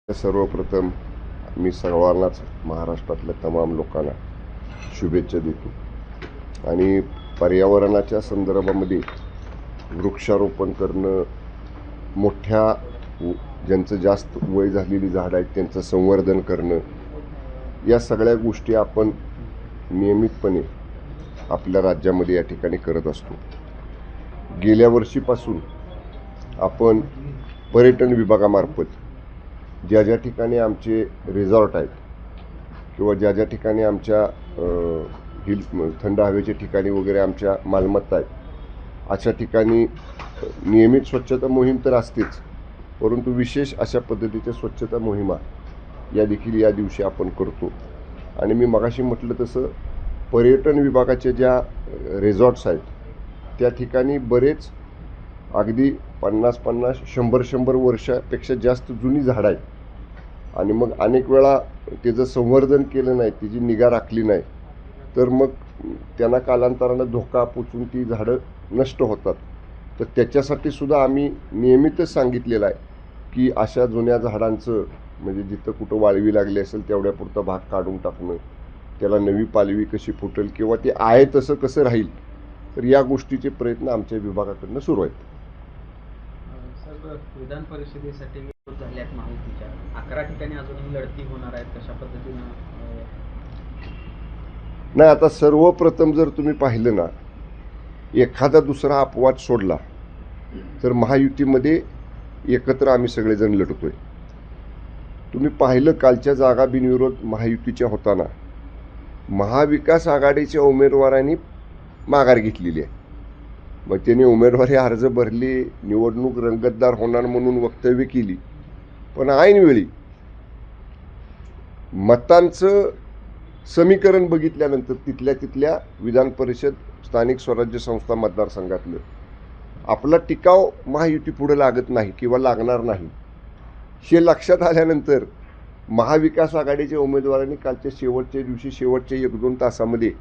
सर्वप्रथम मी सर्वांनाच महाराष्ट्रातल्या तमाम लोकांना शुभेच्छा देतो आणि पर्यावरणाच्या संदर्भामध्ये वृक्षारोपण करणं, मोठ्या ज्यांचं जास्त वय झालेली झाडं आहेत त्यांचं संवर्धन करणं, या सगळ्या गोष्टी आपण नियमितपणे आपल्या राज्यामध्ये या ठिकाणी करत असतो. गेल्या वर्षीपासून आपण पर्यटन विभागामार्फत ज्या ज्या ठिकाणी आमचे रिसॉर्ट आहेत किंवा ज्या ज्या ठिकाणी आमच्या थंड हवेच्या ठिकाणी वगैरे आमच्या मालमत्ता आहेत, अशा ठिकाणी नियमित स्वच्छता मोहीम तर असतेच, परंतु विशेष अशा पद्धतीच्या स्वच्छता मोहिमा या देखील या दिवशी आपण करतो. आणि मी मगाशी म्हटलं तसं पर्यटन विभागाच्या ज्या रिसॉर्ट्स आहेत त्या ठिकाणी बरेच अगदी 50-50, 100-100 वर्षापेक्षा जास्त जुनी झाडं आहेत आणि मग अनेक वेळा त्याचं संवर्धन केलं नाही, त्याची निगा राखली नाही तर मग त्यांना कालांतरानं धोका पोचून ती झाडं नष्ट होतात. तर त्याच्यासाठी सुद्धा आम्ही नियमितच सांगितलेलं आहे की अशा जुन्या झाडांचं म्हणजे जिथं कुठं वाळवी लागली असेल तेवढ्यापुरता भाग काढून टाकणं, त्याला नवी पालवी कशी फुटेल किंवा ते आहे तसं कसं राहील, तर या गोष्टीचे प्रयत्न आमच्या विभागाकडनं सुरू आहेत. विधान परिषदेसाठी झाल्या आहेत महायुतीच्या 11 ठिकाणी अजूनही लढती होणार आहेत, कशा पद्धतीनं? नाही, आता सर्वप्रथम जर तुम्ही पाहिलं ना, एखादा दुसरा अपवाद सोडला तर महायुतीमध्ये एकत्र आम्ही सगळेजण लढतोय. तुम्ही पाहिलं कालच्या जागा बिनविरोध महायुतीच्या होताना महाविकास आघाडीच्या उमेदवारांनी माघार घेतलेली आहे. मग त्यांनी उमेदवारी अर्ज भरले, निवडणूक रंगतदार होणार म्हणून वक्तव्य केली, पण ऐनवेळी मतांचं समीकरण बघितल्यानंतर तिथल्या विधान परिषद स्थानिक स्वराज्य संस्था मतदारसंघातलं आपला टिकाव महायुती पुढे लागत नाही किंवा लागणार नाही हे लक्षात आल्यानंतर महाविकास आघाडीच्या उमेदवारांनी कालच्या शेवटच्या दिवशी शेवटच्या 1-2 तासामध्ये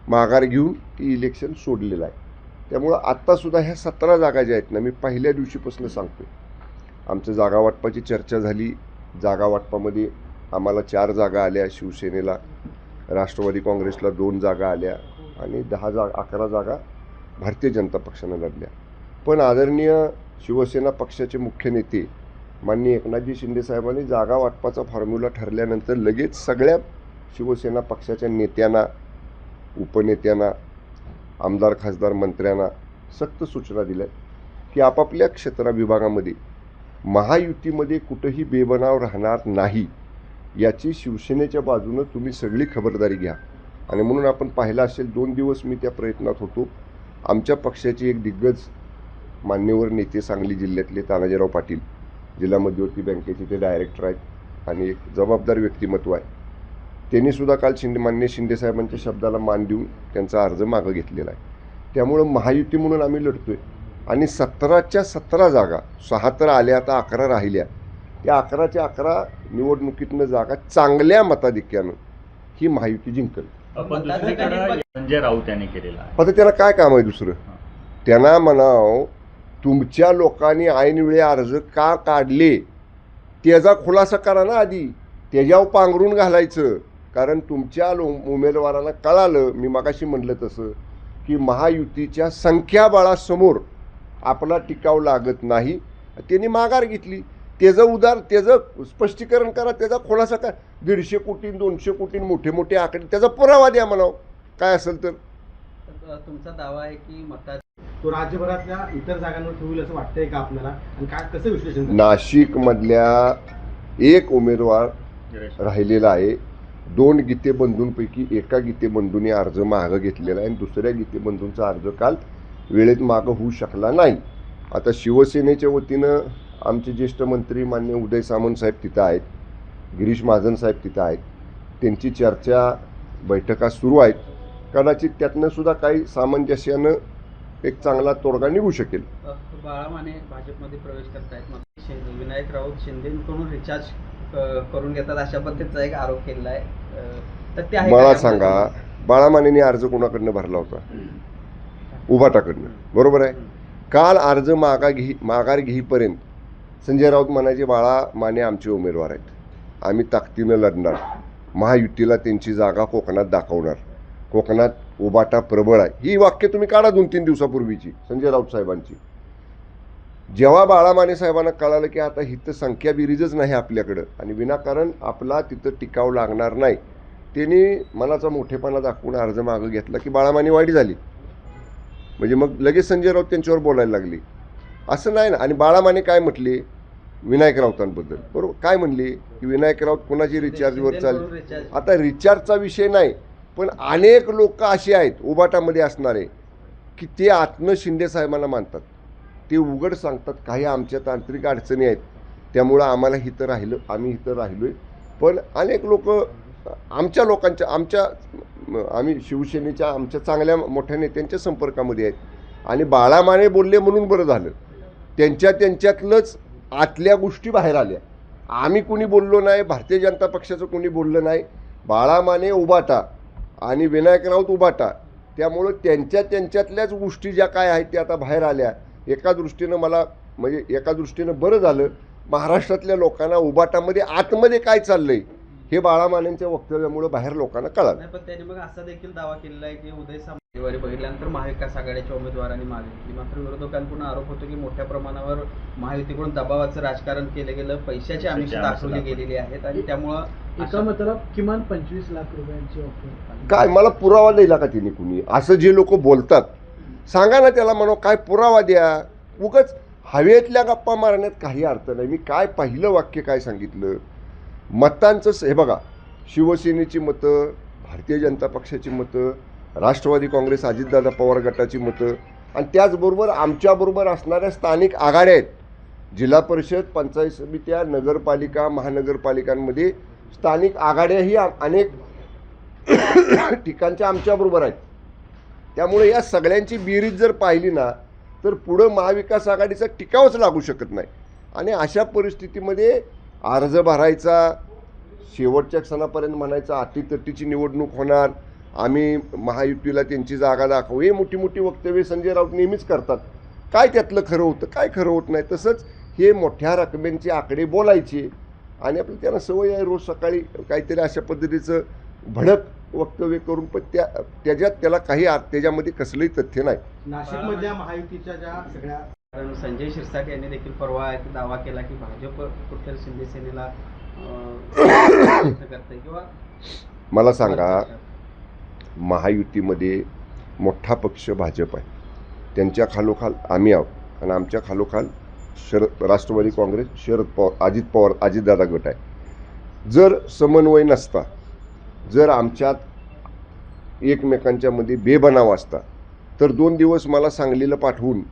माघार घेऊन ती इलेक्शन सोडलेलं आहे. त्यामुळं आत्तासुद्धा ह्या 17 जागा ज्या आहेत ना, मी पहिल्या दिवशीपासून सांगतो, आमच्या जागा वाटपाची चर्चा झाली. जागा वाटपामध्ये आम्हाला 4 जागा आल्या, शिवसेनेला, राष्ट्रवादी काँग्रेसला 2 जागा आल्या आणि 11 जागा भारतीय जनता पक्षानं लढल्या. पण आदरणीय शिवसेना पक्षाचे मुख्य नेते माननीय एकनाथजी शिंदे साहेबांनी जागा वाटपाचा फॉर्म्युला ठरल्यानंतर लगेच सगळ्या शिवसेना पक्षाच्या नेत्यांना, उपनेत्यांना, आमदार खासदार मंत्र्यांना सक्त सूचना दिल्या की आपापल्या क्षेत्र विभागामध्ये महायुतीमध्ये कुठंही बेबनाव राहणार नाही याची शिवसेनेच्या बाजूनं तुम्ही सगळी खबरदारी घ्या. आणि म्हणून आपण पाहिलं असेल 2 दिवस मी त्या प्रयत्नात होतो. आमच्या पक्षाचे एक दिग्गज मान्यवर नेते सांगली जिल्ह्यातले तानाजीराव पाटील, जिल्हा मध्यवर्ती बँकेचे ते डायरेक्टर आहेत आणि एक जबाबदार व्यक्तिमत्व आहे, त्यांनीसुद्धा काल मान्य शिंदेसाहेबांच्या शब्दाला मान देऊन त्यांचा अर्ज मागं घेतलेला आहे. त्यामुळं महायुती म्हणून आम्ही लढतोय आणि 17च्या 17 जागा, 6 तर आल्या, आता 11 राहिल्या, त्या 11च्या 11 निवडणुकीतनं जागा चांगल्या मताधिक्यानं ही महायुती जिंकल. संजय राऊत यांनी केलेला आहे. आता त्याला काय काम आहे दुसरं? त्यांना म्हणाव तुमच्या लोकांनी ऐनवेळी अर्ज का काढले त्याचा खुलासा करा ना आधी, त्याच्यावर पांघरून घालायचं. कारण तुमच्या उमेदवारांना कळालं, मी मगाशी म्हटलं तसं, की महायुतीच्या संख्याबळासमोर आपला टिकाव लागत नाही, त्यांनी माघार घेतली. त्याचं स्पष्टीकरण करा, त्याचा खुलासा करा. 150 कोटी 200 कोटी मोठे मोठे आकडे, त्याचा पुरावा द्या म्हणावं काय असेल तर. तुमचा दावा आहे की तो राज्यभरातल्या इतर जागांवर ठेवईल असं वाटतंय का आपल्याला, आणि काय कसं विश्लेषण? नाशिकमधल्या एक उमेदवार राहिलेला आहे. 2 गीतेबंधूंपैकी एका गीतेबंधूंनी अर्ज मागं घेतलेला आहे आणि दुसऱ्या गीतेबंधूंचा अर्ज काल वेळेत मागं होऊ शकला नाही. आता शिवसेनेच्या वतीनं आमचे ज्येष्ठ मंत्री मान्य उदय सामंत साहेब तिथं आहेत, गिरीश महाजन साहेब तिथं आहेत, त्यांची चर्चा बैठका सुरू आहेत. कदाचित त्यातनं सुद्धा काही सामंजस्यानं एक चांगला तोडगा निघू शकेल. बाळा माने भाजपमध्ये प्रवेश करतायत, विनायक राऊत शिंदेकडून रिचार्ज करून घेतात अशा पद्धतीचा एक आरोप केला आहे. तर ते मला सांगा, बाळा मानेने अर्ज कोणाकडनं भरला होता? उभाटाकडनं, बरोबर आहे. काल अर्ज माघार घेईपर्यंत संजय राऊत म्हणायचे बाळा माने आमचे उमेदवार आहेत, आम्ही ताकदीनं लढणार, महायुतीला त्यांची जागा कोकणात दाखवणार, कोकणात उबाटा प्रबळ आहे. ही वाक्य तुम्ही काढा 2-3 दिवसापूर्वीची संजय राऊत साहेबांची. जेव्हा बाळा माने साहेबांना कळालं की आता हिथं संख्या बिरीजच नाही आपल्याकडं आणि विनाकारण आपला तिथं टिकाव लागणार नाही, त्यांनी मनाचा मोठेपणा दाखवून अर्ज मागं घेतला की बाळा माने वाईट झाली. म्हणजे मग लगेच संजय राऊत त्यांच्यावर बोलायला लागले. असं नाही ना. आणि बाळा माने काय म्हटले विनायक राऊतांबद्दल, बरोबर काय म्हणले की विनायक राऊत कोणाची रिचार्जवर चालले. आता रिचार्जचा विषय नाही, पण अनेक लोक असे आहेत उबाटामध्ये असणारे की ते आत्म शिंदे साहेबांना मानतात, ते उघड सांगतात काही आमच्या तांत्रिक अडचणी आहेत त्यामुळं आम्हाला इथं राहिलं, आम्ही इथं राहिलोय. पण अनेक लोक आमच्या लोकांच्या आम्ही शिवसेनेच्या आमच्या चांगल्या मोठ्या नेत्यांच्या संपर्कामध्ये आहेत. आणि बाळा माने बोलले म्हणून बरं झालं, त्यांच्यातलंच आतल्या गोष्टी बाहेर आल्या. आम्ही कुणी बोललो नाही, भारतीय जनता पक्षाचं कुणी बोललं नाही. बाळा माने उबाटा आणि विनायक राऊत उबाटा, त्यामुळं त्यांच्यातल्याच गोष्टी ज्या काय आहेत त्या आता बाहेर आल्या. एका दृष्टीनं बरं झालं, महाराष्ट्रातल्या लोकांना उबाटामध्ये आतमध्ये काय चाललंय हे बाळा मानेंच्या वक्तव्यामुळे बाहेर लोकांना कळालं. पण त्यांनी मग असा देखील दावा केलेला आहे की उदय सामंत बघितल्यानंतर महाविकास आघाडीच्या उमेदवारांनी मागितली, मात्र विरोधकांकडून आरोप होतो की मोठ्या प्रमाणावर महायुतीकडून दबावाचं राजकारण केलं गेलं, पैशाची आमिष दाखवली गेलेली आहेत आणि त्यामुळं एका मताला किमान 25 लाख रुपयांची ऑफर. काय मला पुरावा द्यायला का तिने कुणी? असं जे लोक बोलतात सांगा ना त्याला, म्हणा काय पुरावा द्या. उगाच हवेतल्या गप्पा मारण्यात काही अर्थ नाही. मी काय पहिलं वाक्य काय सांगितलं, मतांचं हे बघा, शिवसेनेची मतं, भारतीय जनता पक्षाची मतं, राष्ट्रवादी काँग्रेस अजितदादा पवार गटाची मतं आणि त्याचबरोबर आमच्याबरोबर असणाऱ्या स्थानिक आघाड्या आहेत. जिल्हा परिषद, पंचायत समित्या, नगरपालिका, महानगरपालिकांमध्ये स्थानिक आघाड्याही अनेक ठिकाणच्या आमच्याबरोबर आहेत. त्यामुळे या सगळ्यांची बेरीज जर पाहिली ना तर पुढं महाविकास आघाडीचा टिकावच लागू शकत नाही. आणि अशा परिस्थितीमध्ये अर्ज भरायचा, शेवटच्या क्षणापर्यंत म्हणायचा अटीतटीची निवडणूक होणार, आम्ही महायुतीला त्यांची जागा दाखवू, हे मोठी मोठी वक्तव्ये संजय राऊत नेहमीच करतात. काय त्यातलं खरं होतं, काय खरं होत नाही. तसंच हे मोठ्या रकमेंचे आकडे बोलायचे आणि आपलं त्यांना सवय आहे रोज सकाळी काहीतरी अशा पद्धतीचं भडक वक्तव्य करून, पण त्याला काही त्याच्यामध्ये कसलंही तथ्य नाही. नाशिकमधल्या महायुतीच्या ज्या सगळ्या कारण संजय शिरसाट यांनी देखील परवा दावा केला की भाजप कुठल्या शिंदे सेनेला प्रयत्न करते किंवा मला सांगा, महायुतीमध्ये मोठा पक्ष भाजप आहे, त्यांच्या खालोखाल आम्ही आहोत आणि आमच्या खालोखाल राष्ट्रवादी काँग्रेस, शरद पवार, अजितदादा गट आहे. जर समन्वय नसता, जर आमच्यात एकमेकांच्या मध्ये बेबनाव असता तर 2 दिवस मला सांगलीला पाठवून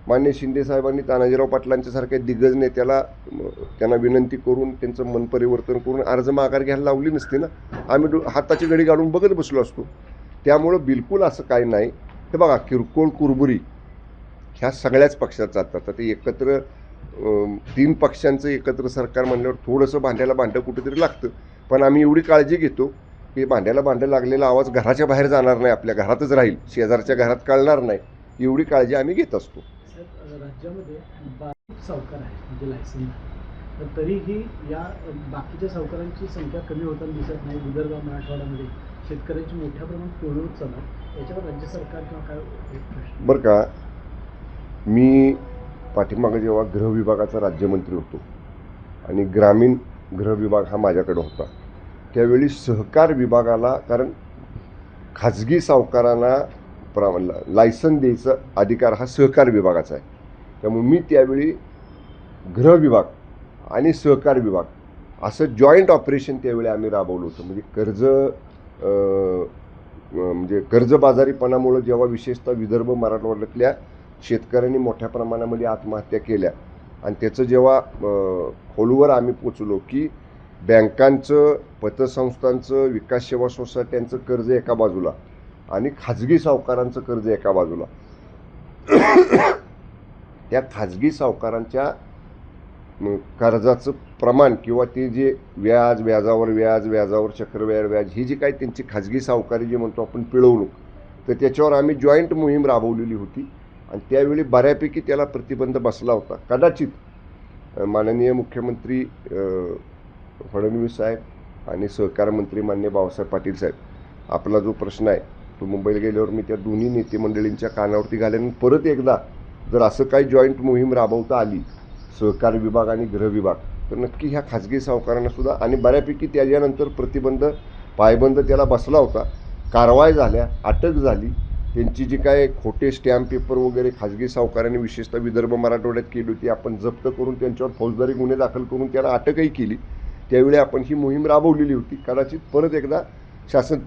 मान्य शिंदे साहेबांनी तानाजीराव पाटलांच्यासारख्या दिग्गज नेत्याला त्यांना विनंती करून त्यांचं मन परिवर्तन करून अर्ज माघार घ्यायला लावली नसती ना. आम्ही हाताची घडी घालून बघत बसलो असतो. त्यामुळं बिलकुल असं काही नाही. हे बघा, किरकोळ कुरबुरी ह्या सगळ्याच पक्षात जातात. ते एकत्र 3 पक्षांचं एकत्र सरकार म्हणल्यावर थोडंसं भांड्याला भांडं कुठेतरी लागतं. पण आम्ही एवढी काळजी घेतो की भांड्याला भांडं लागलेला आवाज घराच्या बाहेर जाणार नाही, आपल्या घरातच राहील, शेजारच्या घरात कळणार नाही, एवढी काळजी आम्ही घेत असतो. राज्यामध्ये 22 सावकार आहेत म्हणजे लायसन, तर तरीही या बाकीच्या सावकारांची संख्या कमी होताना दिसत नाही. विदर्भ, मराठवाड्यामध्ये शेतकऱ्यांची मोठ्या प्रमाणात पिळवणूक चालू आहे. याच्यावर राज्य सरकार किंवा काय प्रश्न? बरं का, मी पाठीमागं जेव्हा गृह विभागाचा राज्यमंत्री होतो आणि ग्रामीण गृह विभाग हा माझ्याकडे होता, त्यावेळी सहकार विभागाला, कारण खाजगी सावकारांना लायसन द्यायचा अधिकार हा सहकार विभागाचा आहे, त्यामुळे मी त्यावेळी गृह विभाग आणि सहकार विभाग असं जॉईंट ऑपरेशन त्यावेळी आम्ही राबवलं होतं. म्हणजे कर्जबाजारीपणामुळं जेव्हा विशेषतः विदर्भ, मराठवाड्यातल्या शेतकऱ्यांनी मोठ्या प्रमाणामध्ये आत्महत्या केल्या आणि त्याचं जेव्हा खोलवर आम्ही पोचलो की बँकांचं, पतसंस्थांचं, विकास सेवा सोसायट्यांचं कर्ज एका बाजूला आणि खाजगी सावकारांचं कर्ज एका बाजूला, त्या खाजगी सावकारांच्या कर्जाचं प्रमाण किंवा ते जे व्याजावर चक्रव्याज व्याज ही जी काही त्यांची खाजगी सावकारी जे म्हणतो आपण पिळवणूक, तर त्याच्यावर आम्ही जॉईंट मोहीम राबवलेली होती आणि त्यावेळी बऱ्यापैकी त्याला प्रतिबंध बसला होता. कदाचित माननीय मुख्यमंत्री फडणवीस साहेब आणि सहकार मंत्री माननीय बाळासाहेब पाटील साहेब, आपला जो प्रश्न आहे तो मुंबईला गेल्यावर मी त्या दोन्ही नेते मंडळींच्या कानावरती घालेन. परत एकदा जर असं काही जॉईंट मोहीम राबवता आली सहकार विभाग आणि गृह विभाग, तर नक्की ह्या खाजगी सावकारांना सुद्धा, आणि बऱ्यापैकी त्याच्यानंतर प्रतिबंध पायबंद त्याला बसला होता, कारवाई झाल्या, अटक झाली. त्यांची जी काय खोटे स्टॅम्प पेपर वगैरे खाजगी सावकारांनी विशेषतः विदर्भ मराठवाड्यात केली होती, आपण जप्त करून त्यांच्यावर फौजदारी गुन्हे दाखल करून त्यांना अटकही केली. त्यावेळी आपण ही मोहीम राबवलेली होती. कदाचित परत एकदा शासन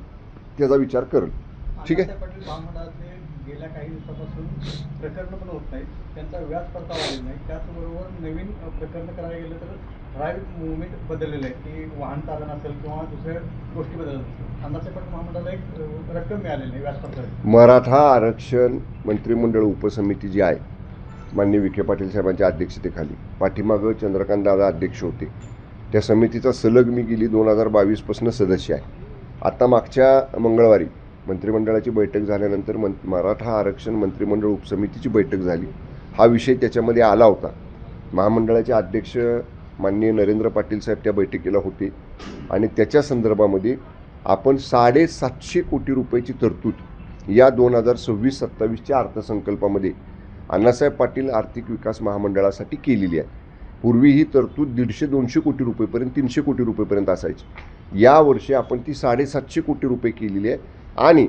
त्याचा विचार करेल. ठीक आहे. पाटील महामंडळातले गेल्या काही दिवसापासून प्रकरणं पण होत नाहीत, त्यांचा व्याज परतावा आलेला नाही. त्याचबरोबर नवीन प्रकरण करायला गेलं तर ड्राईव्ह मुवमेंट बदललेलं आहे, की वाहन चालन असेल किंवा दुसऱ्या गोष्टी बदलत असतील. अण्णासाहेब पाटील महामंडळाला एक रक्कम मिळालेली नाही व्याज परतावा. मराठा आरक्षण मंत्रिमंडळ उपसमिती जी आहे माननीय विखे पाटील साहेबांच्या अध्यक्षतेखाली, पाठीमागं चंद्रकांत दादा अध्यक्ष होते, त्या समितीचा सलग मी गेली 2022पासून सदस्य आहे. आता मागच्या मंगळवारी मंत्रिमंडळाची बैठक झाल्यानंतर मराठा आरक्षण मंत्रिमंडळ उपसमितीची बैठक झाली. हा विषय त्याच्यामध्ये आला होता. महामंडळाचे अध्यक्ष माननीय नरेंद्र पाटील साहेब त्या बैठकीला होते आणि त्याच्या संदर्भामध्ये आपण 750 कोटी रुपयाची तरतूद या 2026-27च्या अर्थसंकल्पामध्ये अण्णासाहेब पाटील आर्थिक विकास महामंडळासाठी केलेली आहे. पूर्वी ही तरतूद 150-200 कोटी रुपयेपर्यंत 300 कोटी रुपयेपर्यंत असायची. यावर्षी आपण ती 750 कोटी रुपये केलेली आहे आणि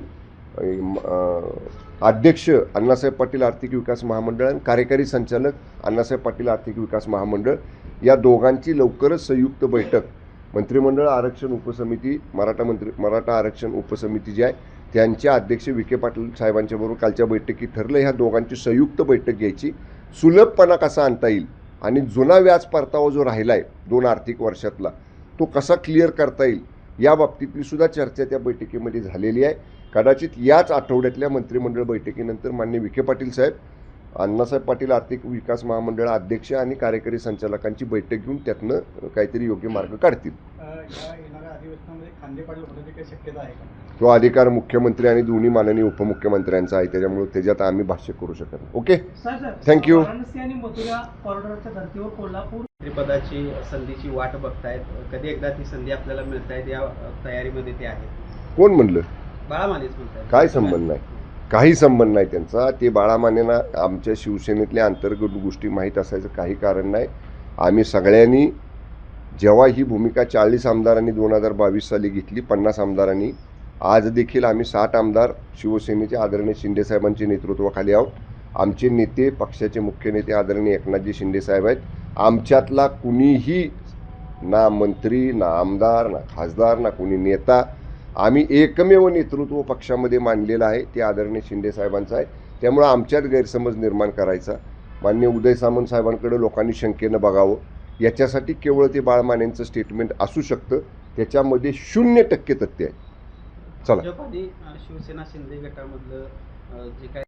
अध्यक्ष अण्णासाहेब पाटील आर्थिक विकास महामंडळ आणि कार्यकारी संचालक अण्णासाहेब पाटील आर्थिक विकास महामंडळ या दोघांची लवकरच संयुक्त बैठक मंत्रिमंडळ आरक्षण उपसमिती मराठा आरक्षण उपसमिती जी आहे त्यांच्या अध्यक्ष विखे पाटील साहेबांच्या बरोबर कालच्या बैठकीत ठरलं. ह्या दोघांची संयुक्त बैठक घ्यायची, सुलभपणा कसा आणता येईल आणि जुना व्याज परतावा जो राहिला आहे 2 आर्थिक वर्षातला तो कसा क्लिअर करता येईल या बाबतीतली सुद्धा चर्चा त्या बैठकीमध्ये झालेली आहे. कदाचित याच आठवड्यातल्या मंत्रिमंडळ बैठकीनंतर माननीय विखे पाटील साहेब अण्णासाहेब पाटील आर्थिक विकास महामंडळ अध्यक्ष आणि कार्यकारी संचालकांची बैठक घेऊन त्यातनं काहीतरी योग्य मार्ग काढतील. या येणाऱ्या अधिवेशनामध्ये खांदे पाटील होण्याची काही शक्यता आहे का? तो अधिकार मुख्यमंत्री आणि दोन्ही माननीय उपमुख्यमंत्र्यांचा आहे, त्याच्यामुळे त्याच्यात आम्ही भाष्य करू शकत नाही. Okay, thank you. वाराणसी आणि मथुरा कॉरिडॉरच्या धर्तीवर कोल्हापूर मंत्रिपदाची संधीची वाट बघतायत, कधी एकदा ती संधी आपल्याला मिळतायत, या तयारीमध्ये ते आहेत. कोण म्हणलं? बाळा मानेच म्हणतात. काय संबंध नाही, काही संबंध नाही त्यांचा. ते बाळामानेंना आमच्या शिवसेनेतल्या अंतर्गत गोष्टी माहीत असायचं काही कारण नाही. आम्ही सगळ्यांनी जेव्हा ही भूमिका 40 आमदारांनी 2022 साली घेतली, 50 आमदारांनी, आज देखील आम्ही 60 आमदार शिवसेनेचे आदरणीय शिंदेसाहेबांच्या नेतृत्वाखाली आहोत. आमचे नेते, पक्षाचे मुख्य नेते आदरणीय एकनाथजी शिंदेसाहेब आहेत. आमच्यातला कुणीही ना मंत्री, ना आमदार, ना खासदार, ना कुणी नेता, आम्ही एकमेव नेतृत्व पक्षामध्ये मानलेलं आहे, ते आदरणीय शिंदेसाहेबांचं आहे. त्यामुळं आमच्यात गैरसमज निर्माण करायचा, माननीय उदय सामंत साहेबांकडे लोकांनी शंकेनं बघावं, याच्यासाठी केवळ ते बाळमानेंचं स्टेटमेंट असू शकतं. त्याच्यामध्ये 0% तथ्य आहे. चला, भाजप आणि शिवसेना शिंदे गटामधलं जे काय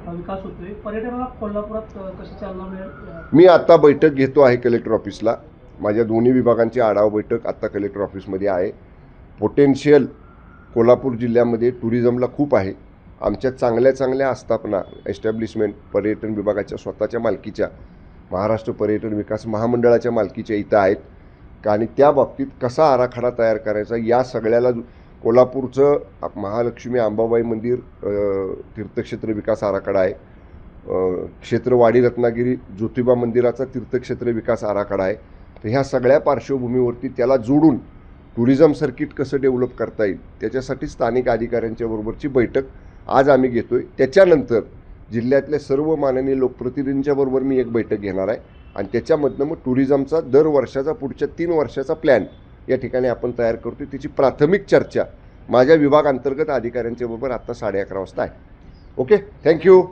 विकास होतोय, पर्यटनाला कोल्हापुरात कशी चालना मिळेल? मी आता बैठक घेतो आहे कलेक्टर ऑफिसला. माझ्या दोन्ही विभागांची आढावा बैठक आता कलेक्टर ऑफिसमध्ये आहे. पोटेन्शियल कोल्हापूर जिल्ह्यामध्ये टुरिझमला खूप आहे. आमच्या चांगल्या आस्थापना एस्टॅब्लिशमेंट पर्यटन विभागाच्या स्वतःच्या मालकीच्या महाराष्ट्र पर्यटन विकास महामंडळाच्या मालकीच्या इथं आहेत आणि त्या बाबतीत कसा आराखडा तयार करायचा या सगळ्याला कोल्हापूरचं महालक्ष्मी अंबाबाई मंदिर तीर्थक्षेत्र विकास आराखडा आहे, क्षेत्रवाडी रत्नागिरी ज्योतिबा मंदिराचा तीर्थक्षेत्र विकास आराखडा आहे. तर ह्या सगळ्या पार्श्वभूमीवरती त्याला जोडून टुरिझम सर्किट कसं डेव्हलप करता येईल त्याच्यासाठी स्थानिक अधिकाऱ्यांच्या बरोबरची बैठक आज आम्ही घेतो आहे. त्याच्यानंतर जिल्ह्यातल्या सर्व माननीय लोकप्रतिनिधींच्या बरोबर मी एक बैठक घेणार आहे आणि त्याच्यामधनं मग टुरिझमचा दर वर्षाचा पुढच्या 3 वर्षाचा प्लॅन या ठिकाणी आपण तयार करतो. त्याची प्राथमिक चर्चा माझ्या विभाग अंतर्गत अधिकाऱ्यांच्या बरोबर आत्ता 11:30 वाजता आहे. Okay, thank you.